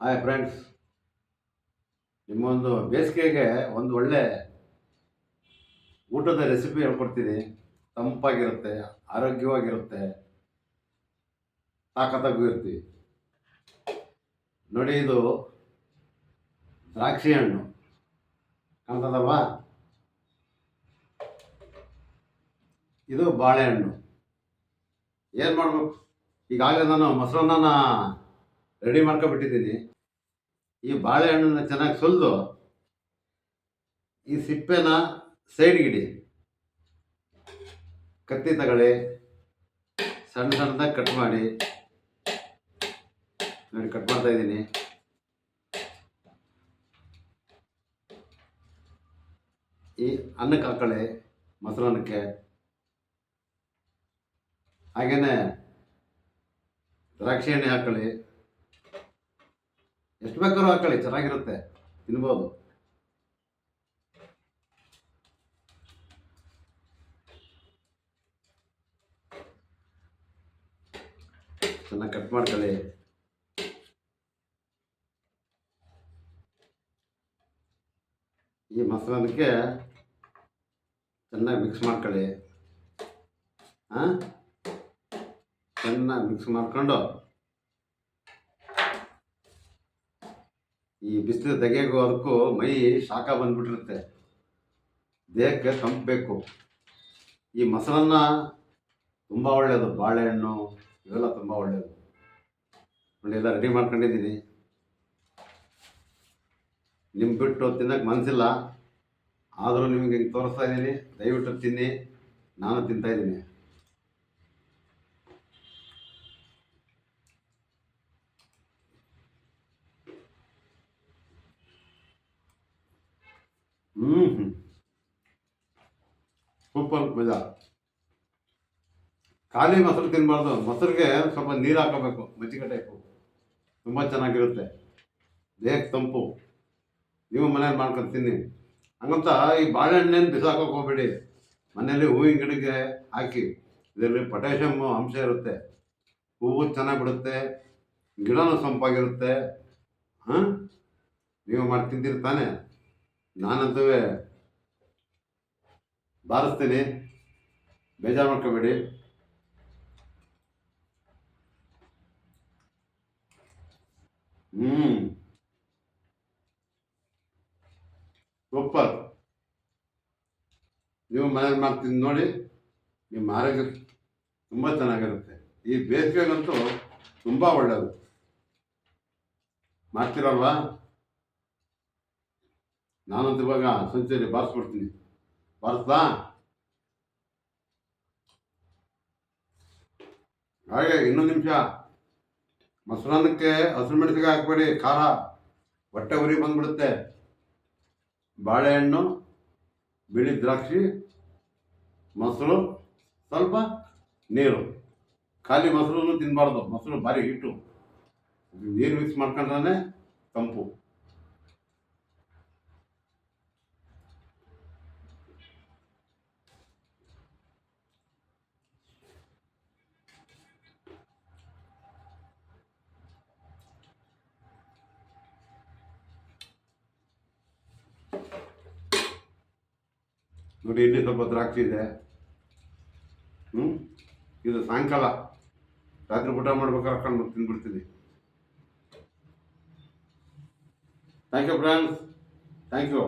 Hi friends, ನಿಮ್ಮೊಂದು ಬೇಸಿಗೆಗೆ ಒಂದು ಒಳ್ಳೆ ಊಟದ ರೆಸಿಪಿ ಹೇಳ್ಕೊಡ್ತೀನಿ. ತಂಪಾಗಿರುತ್ತೆ, ಆರೋಗ್ಯವಾಗಿರುತ್ತೆ, ತಾಕತ್ತಾಗೂ ಇರ್ತೀವಿ. ನೋಡಿ, ಇದು ದ್ರಾಕ್ಷಿ ಹಣ್ಣು ಕಾಣ್ತದಲ್ವಾ? ಇದು ಬಾಳೆಹಣ್ಣು. ಏನು ಮಾಡಬೇಕು? ಈಗಾಗಲೇ ನಾನು ಮೊಸರನ್ನ ರೆಡಿ ಮಾಡ್ಕೊಬಿಟ್ಟಿದ್ದೀನಿ. ಈ ಬಾಳೆಹಣ್ಣನ್ನು ಚೆನ್ನಾಗಿ ಸುಲಿದು ಈ ಸಿಪ್ಪೆನ ಸೈಡ್ಗಿಡಿ, ಕತ್ತಿ ತಗೊಳ್ಳಿ, ಸಣ್ಣ ಸಣ್ಣದಾಗಿ ಕಟ್ ಮಾಡಿ. ನೋಡಿ, ಕಟ್ ಮಾಡ್ತಾ ಇದ್ದೀನಿ. ಈ ಅನ್ನಕ್ಕೆ ಹಾಕೊಳ್ಳಿ, ಮೊಸರನ್ನಕ್ಕೆ. ಹಾಗೇನೆ ದ್ರಾಕ್ಷಿ ಎಣ್ಣೆ ಹಾಕೊಳ್ಳಿ. ಎಷ್ಟು ಬೇಕಾದ್ರೂ ಹಾಕೊಳ್ಳಿ, ಚೆನ್ನಾಗಿರುತ್ತೆ, ತಿನ್ಬೋದು. ಚೆನ್ನಾಗಿ ಕಟ್ ಮಾಡ್ಕೊಳ್ಳಿ. ಈ ಮೊಸರನ್ನಕ್ಕೆ ಚೆನ್ನಾಗಿ ಮಿಕ್ಸ್ ಮಾಡ್ಕೊಳ್ಳಿ. ಚೆನ್ನಾಗಿ ಮಿಕ್ಸ್ ಮಾಡ್ಕೊಂಡು ಈ ಬಿಸಿಲು ತೆಗೆಗೂ ಅದಕ್ಕೂ ಮೈ ಶಾಖ ಬಂದ್ಬಿಟ್ಟಿರುತ್ತೆ, ದೇಹಕ್ಕೆ ತಂಪು ಬೇಕು. ಈ ಮೊಸರನ್ನ ತುಂಬ ಒಳ್ಳೆಯದು, ಬಾಳೆಹಣ್ಣು ಇವೆಲ್ಲ ತುಂಬ ಒಳ್ಳೆಯದು. ನೋಡಿ, ಎಲ್ಲ ರೆಡಿ ಮಾಡ್ಕೊಂಡಿದ್ದೀನಿ. ನಿಮ್ಗೆ ಬಿಟ್ಟು ತಿನ್ನೋಕ್ಕೆ ಮನಸ್ಸಿಲ್ಲ, ಆದರೂ ನಿಮಗೆ ಹಿಂಗೆ ತೋರಿಸ್ತಾ ಇದ್ದೀನಿ. ದಯವಿಟ್ಟು ತಿನ್ನಿ, ನಾನು ತಿಂತಾಯಿದ್ದೀನಿ. ಸೂಪರ್ ಮಜಾ. ಖಾಲಿ ಮೊಸರು ತಿನ್ನಬಾರ್ದು, ಮೊಸರಿಗೆ ಸ್ವಲ್ಪ ನೀರು ಹಾಕೋಬೇಕು, ಮಜ್ಜಿಗೆ ಟೈಪು. ತುಂಬ ಚೆನ್ನಾಗಿರುತ್ತೆ, ದೇಹಕ್ಕೆ ತಂಪು. ನೀವು ಮನೇಲಿ ಮಾಡ್ಕೊಂಡು ತಿನ್ನಿ. ಹಂಗಂತ ಈ ಬಾಳೆಹಣ್ಣೇನು ಬಿಸಾಕೋಕೆ ಹೋಗ್ಬೇಡಿ. ಮನೆಯಲ್ಲಿ ಹೂವಿನ ಗಿಡಕ್ಕೆ ಹಾಕಿ. ಇದರಲ್ಲಿ ಪೊಟ್ಯಾಷಿಯಮ್ ಅಂಶ ಇರುತ್ತೆ, ಹೂವು ಚೆನ್ನಾಗಿ ಬಿಡುತ್ತೆ, ಗಿಡನೂ ಸಂಪಾಗಿರುತ್ತೆ. ನೀವು ಮಾಡಿ ತಿಂತೀರಿ ತಾನೇ? ನಾನಂತೂ ಬಾರಿಸ್ತೀನಿ, ಬೇಜಾರು ಮಾಡ್ಕೋಬೇಡಿ. ಸೂಪರ್. ನೀವು ಮನೇಲಿ ಮಾಡ್ತೀನಿ ನೋಡಿ, ನಿಮ್ಮ ಆರೋಗ್ಯ ತುಂಬ ಚೆನ್ನಾಗಿರುತ್ತೆ. ಈ ಬೇಸಿಗೆಗಂತೂ ತುಂಬ ಒಳ್ಳೆಯದು. ಮಾಡ್ತೀರಲ್ವಾ? ನಾನಂತೂ ಇವಾಗ ಸಂಚೇರಿ ಬಾರಿಸ್ಬಿಡ್ತೀನಿ. ಬಾರಿಸ್ದಾ? ಹಾಗೆ ಇನ್ನೊಂದು ನಿಮಿಷ, ಮೊಸರನ್ನಕ್ಕೆ ಹಸಿರು ಮೆಣಸಿಗೆ ಹಾಕಬೇಡಿ, ಖಾರ, ಹೊಟ್ಟೆ ಉರಿ ಬಂದ್ಬಿಡುತ್ತೆ. ಬಾಳೆಹಣ್ಣು, ಬಿಳಿ ದ್ರಾಕ್ಷಿ, ಮೊಸರು, ಸ್ವಲ್ಪ ನೀರು. ಖಾಲಿ ಮೊಸರು ತಿನ್ನಬಾರ್ದು, ಮೊಸರು ಭಾರಿ ಹಿಟ್ಟು. ನೀರು ಮಿಕ್ಸ್ ಮಾಡ್ಕೊಂಡ್ರೆ ತಂಪು. ನೋಡಿ, ಇಲ್ಲಿ ಸ್ವಲ್ಪ ದ್ರಾಕ್ಷಿ ಇದೆ. ಇದು ಸಾಯಂಕಾಲ ರಾತ್ರಿ ಊಟ ಮಾಡ್ಬೇಕಾದ್ರೆ ಹಾಕೊಂಡು ತಿಂದ್ಬಿಡ್ತೀನಿ. Thank you friends, thank you.